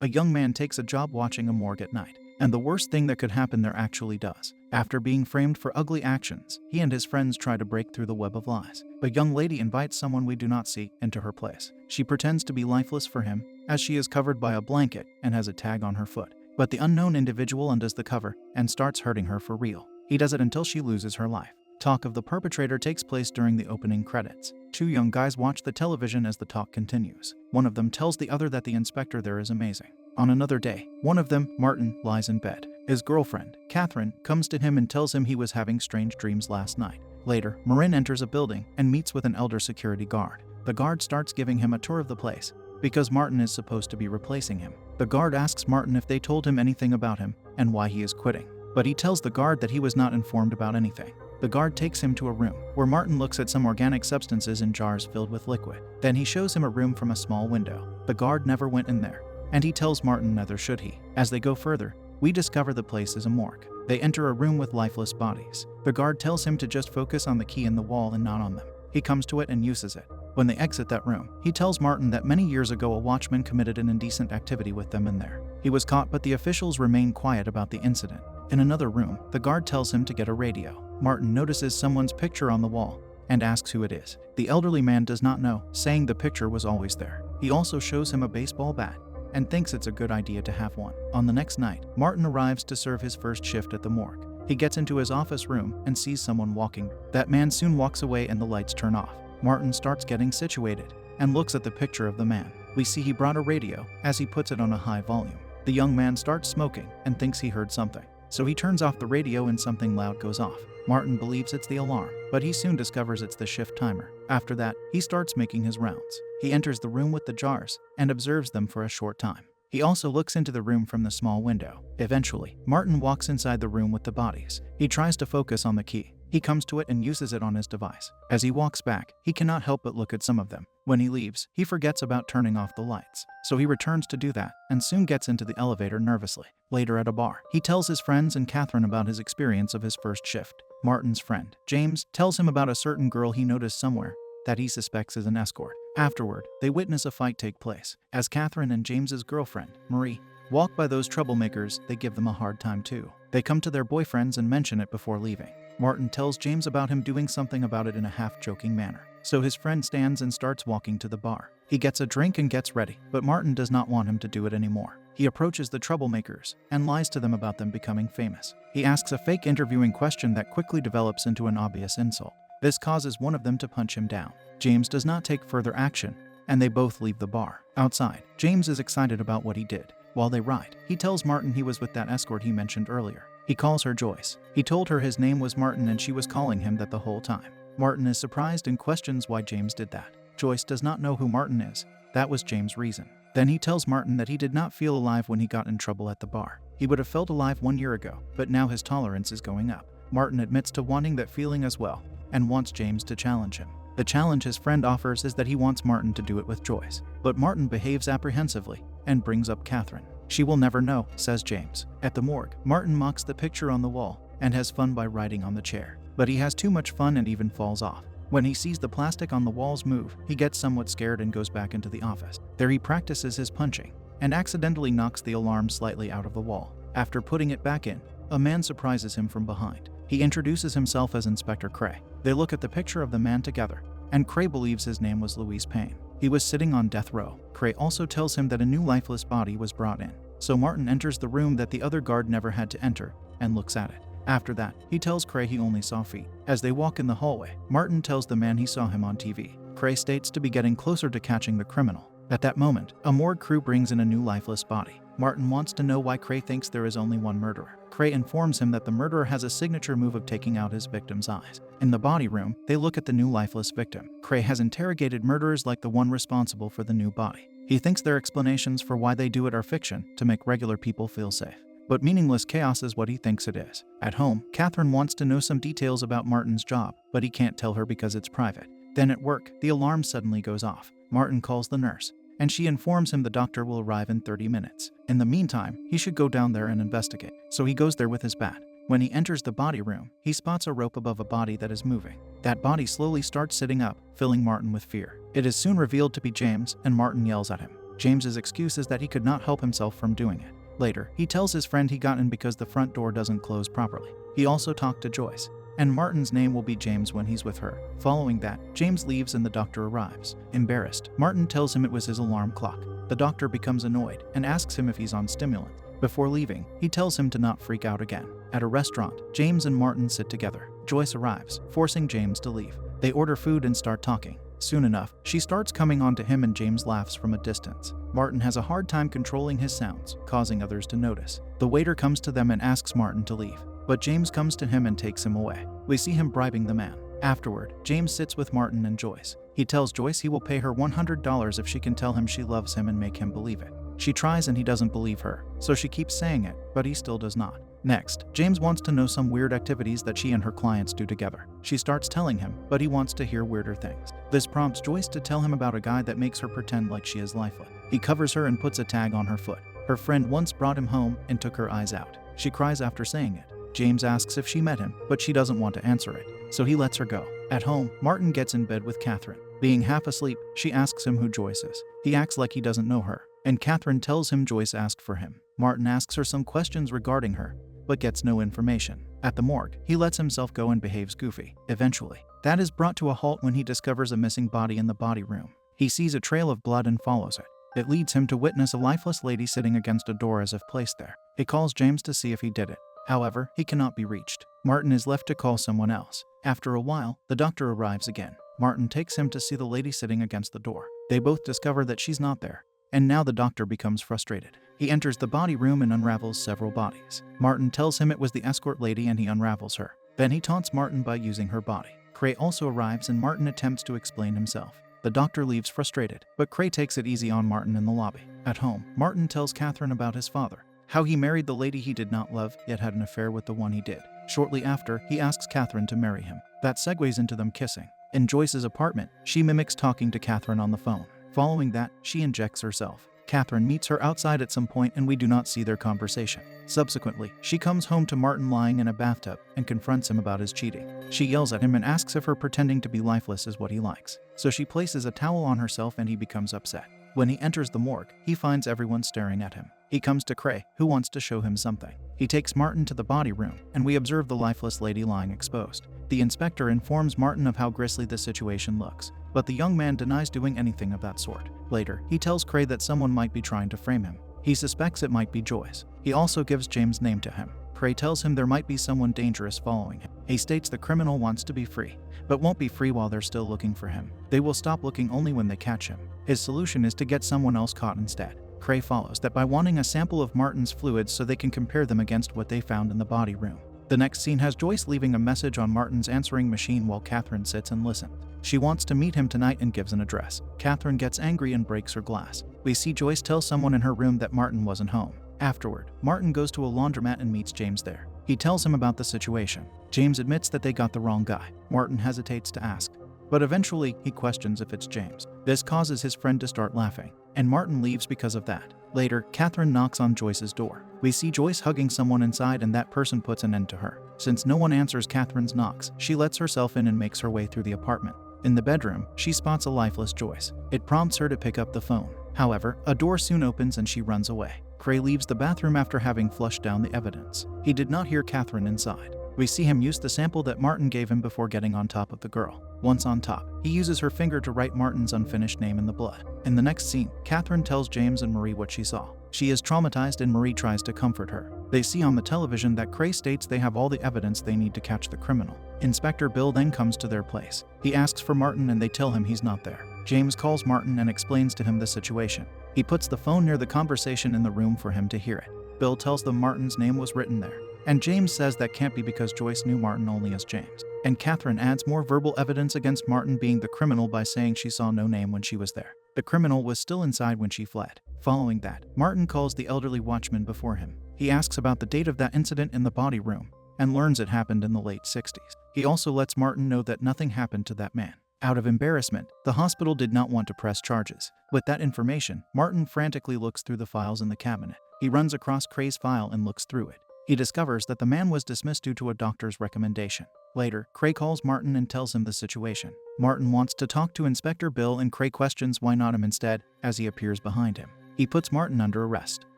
A young man takes a job watching a morgue at night, and the worst thing that could happen there actually does. After being framed for ugly actions, he and his friends try to break through the web of lies. A young lady invites someone we do not see into her place. She pretends to be lifeless for him, as she is covered by a blanket and has a tag on her foot. But the unknown individual undoes the cover and starts hurting her for real. He does it until she loses her life. Talk of the perpetrator takes place during the opening credits. Two young guys watch the television as the talk continues. One of them tells the other that the inspector there is amazing. On another day, one of them, Martin, lies in bed. His girlfriend, Catherine, comes to him and tells him he was having strange dreams last night. Later, Marin enters a building and meets with an elder security guard. The guard starts giving him a tour of the place, because Martin is supposed to be replacing him. The guard asks Martin if they told him anything about him and why he is quitting. But he tells the guard that he was not informed about anything. The guard takes him to a room where Martin looks at some organic substances in jars filled with liquid. Then he shows him a room from a small window. The guard never went in there, and he tells Martin neither should he. As they go further, we discover the place is a morgue. They enter a room with lifeless bodies. The guard tells him to just focus on the key in the wall and not on them. He comes to it and uses it. When they exit that room, he tells Martin that many years ago a watchman committed an indecent activity with them in there. He was caught, but the officials remain quiet about the incident. In another room, the guard tells him to get a radio. Martin notices someone's picture on the wall and asks who it is. The elderly man does not know, saying the picture was always there. He also shows him a baseball bat and thinks it's a good idea to have one. On the next night, Martin arrives to serve his first shift at the morgue. He gets into his office room and sees someone walking. That man soon walks away and the lights turn off. Martin starts getting situated and looks at the picture of the man. We see he brought a radio as he puts it on a high volume. The young man starts smoking and thinks he heard something. So he turns off the radio and something loud goes off. Martin believes it's the alarm, but he soon discovers it's the shift timer. After that, he starts making his rounds. He enters the room with the jars and observes them for a short time. He also looks into the room from the small window. Eventually, Martin walks inside the room with the bodies. He tries to focus on the key. He comes to it and uses it on his device. As he walks back, he cannot help but look at some of them. When he leaves, he forgets about turning off the lights. So he returns to do that and soon gets into the elevator nervously. Later at a bar, he tells his friends and Catherine about his experience of his first shift. Martin's friend, James, tells him about a certain girl he noticed somewhere that he suspects is an escort. Afterward, they witness a fight take place. As Catherine and James's girlfriend, Marie, walk by those troublemakers, they give them a hard time too. They come to their boyfriends and mention it before leaving. Martin tells James about him doing something about it in a half-joking manner. So his friend stands and starts walking to the bar. He gets a drink and gets ready, but Martin does not want him to do it anymore. He approaches the troublemakers and lies to them about them becoming famous. He asks a fake interviewing question that quickly develops into an obvious insult. This causes one of them to punch him down. James does not take further action, and they both leave the bar. Outside, James is excited about what he did. While they ride, he tells Martin he was with that escort he mentioned earlier. He calls her Joyce. He told her his name was Martin and she was calling him that the whole time. Martin is surprised and questions why James did that. Joyce does not know who Martin is. That was James' reason. Then he tells Martin that he did not feel alive when he got in trouble at the bar. He would have felt alive 1 year ago, but now his tolerance is going up. Martin admits to wanting that feeling as well, and wants James to challenge him. The challenge his friend offers is that he wants Martin to do it with Joyce. But Martin behaves apprehensively and brings up Catherine. She will never know, says James. At the morgue, Martin mocks the picture on the wall and has fun by riding on the chair. But he has too much fun and even falls off. When he sees the plastic on the walls move, he gets somewhat scared and goes back into the office. There he practices his punching and accidentally knocks the alarm slightly out of the wall. After putting it back in, a man surprises him from behind. He introduces himself as Inspector Cray. They look at the picture of the man together, and Cray believes his name was Louise Payne. He was sitting on death row. Cray also tells him that a new lifeless body was brought in. So Martin enters the room that the other guard never had to enter and looks at it. After that, he tells Cray he only saw feet. As they walk in the hallway, Martin tells the man he saw him on TV. Cray states to be getting closer to catching the criminal. At that moment, a morgue crew brings in a new lifeless body. Martin wants to know why Cray thinks there is only one murderer. Cray informs him that the murderer has a signature move of taking out his victim's eyes. In the body room, they look at the new lifeless victim. Cray has interrogated murderers like the one responsible for the new body. He thinks their explanations for why they do it are fiction to make regular people feel safe. But meaningless chaos is what he thinks it is. At home, Catherine wants to know some details about Martin's job, but he can't tell her because it's private. Then at work, the alarm suddenly goes off. Martin calls the nurse, and she informs him the doctor will arrive in 30 minutes. In the meantime, he should go down there and investigate. So he goes there with his bat. When he enters the body room, he spots a rope above a body that is moving. That body slowly starts sitting up, filling Martin with fear. It is soon revealed to be James, and Martin yells at him. James's excuse is that he could not help himself from doing it. Later, he tells his friend he got in because the front door doesn't close properly. He also talked to Joyce, and Martin's name will be James when he's with her. Following that, James leaves and the doctor arrives. Embarrassed, Martin tells him it was his alarm clock. The doctor becomes annoyed and asks him if he's on stimulant. Before leaving, he tells him to not freak out again. At a restaurant, James and Martin sit together. Joyce arrives, forcing James to leave. They order food and start talking. Soon enough, she starts coming on to him and James laughs from a distance. Martin has a hard time controlling his sounds, causing others to notice. The waiter comes to them and asks Martin to leave, but James comes to him and takes him away. We see him bribing the man. Afterward, James sits with Martin and Joyce. He tells Joyce he will pay her $100 if she can tell him she loves him and make him believe it. She tries and he doesn't believe her, so she keeps saying it, but he still does not. Next, James wants to know some weird activities that she and her clients do together. She starts telling him, but he wants to hear weirder things. This prompts Joyce to tell him about a guy that makes her pretend like she is lifeless. He covers her and puts a tag on her foot. Her friend once brought him home and took her eyes out. She cries after saying it. James asks if she met him, but she doesn't want to answer it, so he lets her go. At home, Martin gets in bed with Catherine. Being half asleep, she asks him who Joyce is. He acts like he doesn't know her, and Catherine tells him Joyce asked for him. Martin asks her some questions regarding her, but gets no information. At the morgue, he lets himself go and behaves goofy. Eventually, that is brought to a halt when he discovers a missing body in the body room. He sees a trail of blood and follows it. It leads him to witness a lifeless lady sitting against a door as if placed there. He calls James to see if he did it. However, he cannot be reached. Martin is left to call someone else. After a while, the doctor arrives again. Martin takes him to see the lady sitting against the door. They both discover that she's not there, and now the doctor becomes frustrated. He enters the body room and unravels several bodies. Martin tells him it was the escort lady and he unravels her. Then he taunts Martin by using her body. Cray also arrives and Martin attempts to explain himself. The doctor leaves frustrated, but Cray takes it easy on Martin in the lobby. At home, Martin tells Catherine about his father, how he married the lady he did not love, yet had an affair with the one he did. Shortly after, he asks Catherine to marry him. That segues into them kissing. In Joyce's apartment, she mimics talking to Catherine on the phone. Following that, she injects herself. Catherine meets her outside at some point and we do not see their conversation. Subsequently, she comes home to Martin lying in a bathtub and confronts him about his cheating. She yells at him and asks if her pretending to be lifeless is what he likes. So she places a towel on herself and he becomes upset. When he enters the morgue, he finds everyone staring at him. He comes to Cray, who wants to show him something. He takes Martin to the body room, and we observe the lifeless lady lying exposed. The inspector informs Martin of how grisly the situation looks, but the young man denies doing anything of that sort. Later, he tells Cray that someone might be trying to frame him. He suspects it might be Joyce. He also gives James' name to him. Cray tells him there might be someone dangerous following him. He states the criminal wants to be free, but won't be free while they're still looking for him. They will stop looking only when they catch him. His solution is to get someone else caught instead. Cray follows that by wanting a sample of Martin's fluids so they can compare them against what they found in the body room. The next scene has Joyce leaving a message on Martin's answering machine while Catherine sits and listens. She wants to meet him tonight and gives an address. Catherine gets angry and breaks her glass. We see Joyce tell someone in her room that Martin wasn't home. Afterward, Martin goes to a laundromat and meets James there. He tells him about the situation. James admits that they got the wrong guy. Martin hesitates to ask, but eventually he questions if it's James. This causes his friend to start laughing, and Martin leaves because of that. Later, Catherine knocks on Joyce's door. We see Joyce hugging someone inside and that person puts an end to her. Since no one answers Catherine's knocks, she lets herself in and makes her way through the apartment. In the bedroom, she spots a lifeless Joyce. It prompts her to pick up the phone. However, a door soon opens and she runs away. Cray leaves the bathroom after having flushed down the evidence. He did not hear Catherine inside. We see him use the sample that Martin gave him before getting on top of the girl. Once on top, he uses her finger to write Martin's unfinished name in the blood. In the next scene, Catherine tells James and Marie what she saw. She is traumatized and Marie tries to comfort her. They see on the television that Cray states they have all the evidence they need to catch the criminal. Inspector Bill then comes to their place. He asks for Martin and they tell him he's not there. James calls Martin and explains to him the situation. He puts the phone near the conversation in the room for him to hear it. Bill tells them Martin's name was written there. And James says that can't be because Joyce knew Martin only as James. And Catherine adds more verbal evidence against Martin being the criminal by saying she saw no name when she was there. The criminal was still inside when she fled. Following that, Martin calls the elderly watchman before him. He asks about the date of that incident in the body room and learns it happened in the late 60s. He also lets Martin know that nothing happened to that man. Out of embarrassment, the hospital did not want to press charges. With that information, Martin frantically looks through the files in the cabinet. He runs across Cray's file and looks through it. He discovers that the man was dismissed due to a doctor's recommendation. Later, Cray calls Martin and tells him the situation. Martin wants to talk to Inspector Bill and Cray questions why not him instead as he appears behind him. He puts Martin under arrest.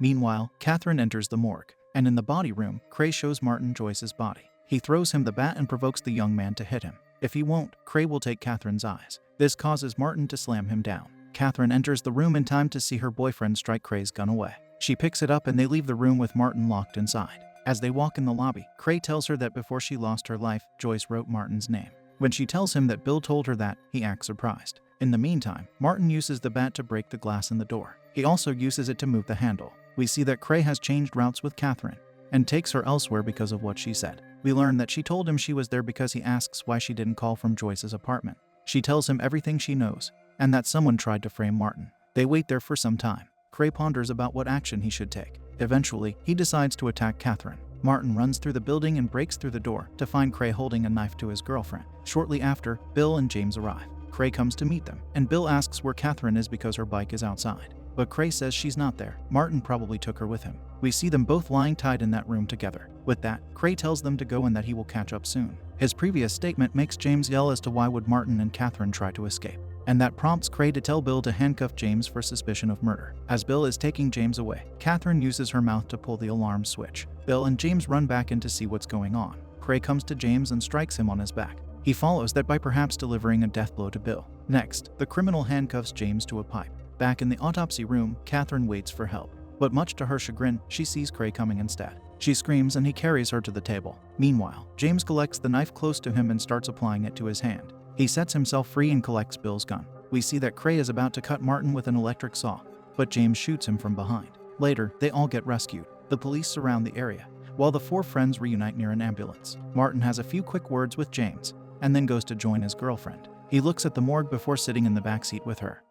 Meanwhile, Catherine enters the morgue, and in the body room, Cray shows Martin Joyce's body. He throws him the bat and provokes the young man to hit him. If he won't, Cray will take Catherine's eyes. This causes Martin to slam him down. Catherine enters the room in time to see her boyfriend strike Cray's gun away. She picks it up and they leave the room with Martin locked inside. As they walk in the lobby, Cray tells her that before she lost her life, Joyce wrote Martin's name. When she tells him that Bill told her that, he acts surprised. In the meantime, Martin uses the bat to break the glass in the door. He also uses it to move the handle. We see that Cray has changed routes with Catherine and takes her elsewhere because of what she said. We learn that she told him she was there because he asks why she didn't call from Joyce's apartment. She tells him everything she knows and that someone tried to frame Martin. They wait there for some time. Cray ponders about what action he should take. Eventually, he decides to attack Catherine. Martin runs through the building and breaks through the door to find Cray holding a knife to his girlfriend. Shortly after, Bill and James arrive. Cray comes to meet them, and Bill asks where Catherine is because her bike is outside. But Cray says she's not there. Martin probably took her with him. We see them both lying tied in that room together. With that, Cray tells them to go and that he will catch up soon. His previous statement makes James yell as to why would Martin and Catherine try to escape. And that prompts Cray to tell Bill to handcuff James for suspicion of murder. As Bill is taking James away, Catherine uses her mouth to pull the alarm switch. Bill and James run back in to see what's going on. Cray comes to James and strikes him on his back. He follows that by perhaps delivering a death blow to Bill. Next, the criminal handcuffs James to a pipe. Back in the autopsy room, Catherine waits for help. But much to her chagrin, she sees Cray coming instead. She screams and he carries her to the table. Meanwhile, James collects the knife close to him and starts applying it to his hand. He sets himself free and collects Bill's gun. We see that Cray is about to cut Martin with an electric saw, but James shoots him from behind. Later, they all get rescued. The police surround the area, while the four friends reunite near an ambulance. Martin has a few quick words with James, and then goes to join his girlfriend. He looks at the morgue before sitting in the backseat with her.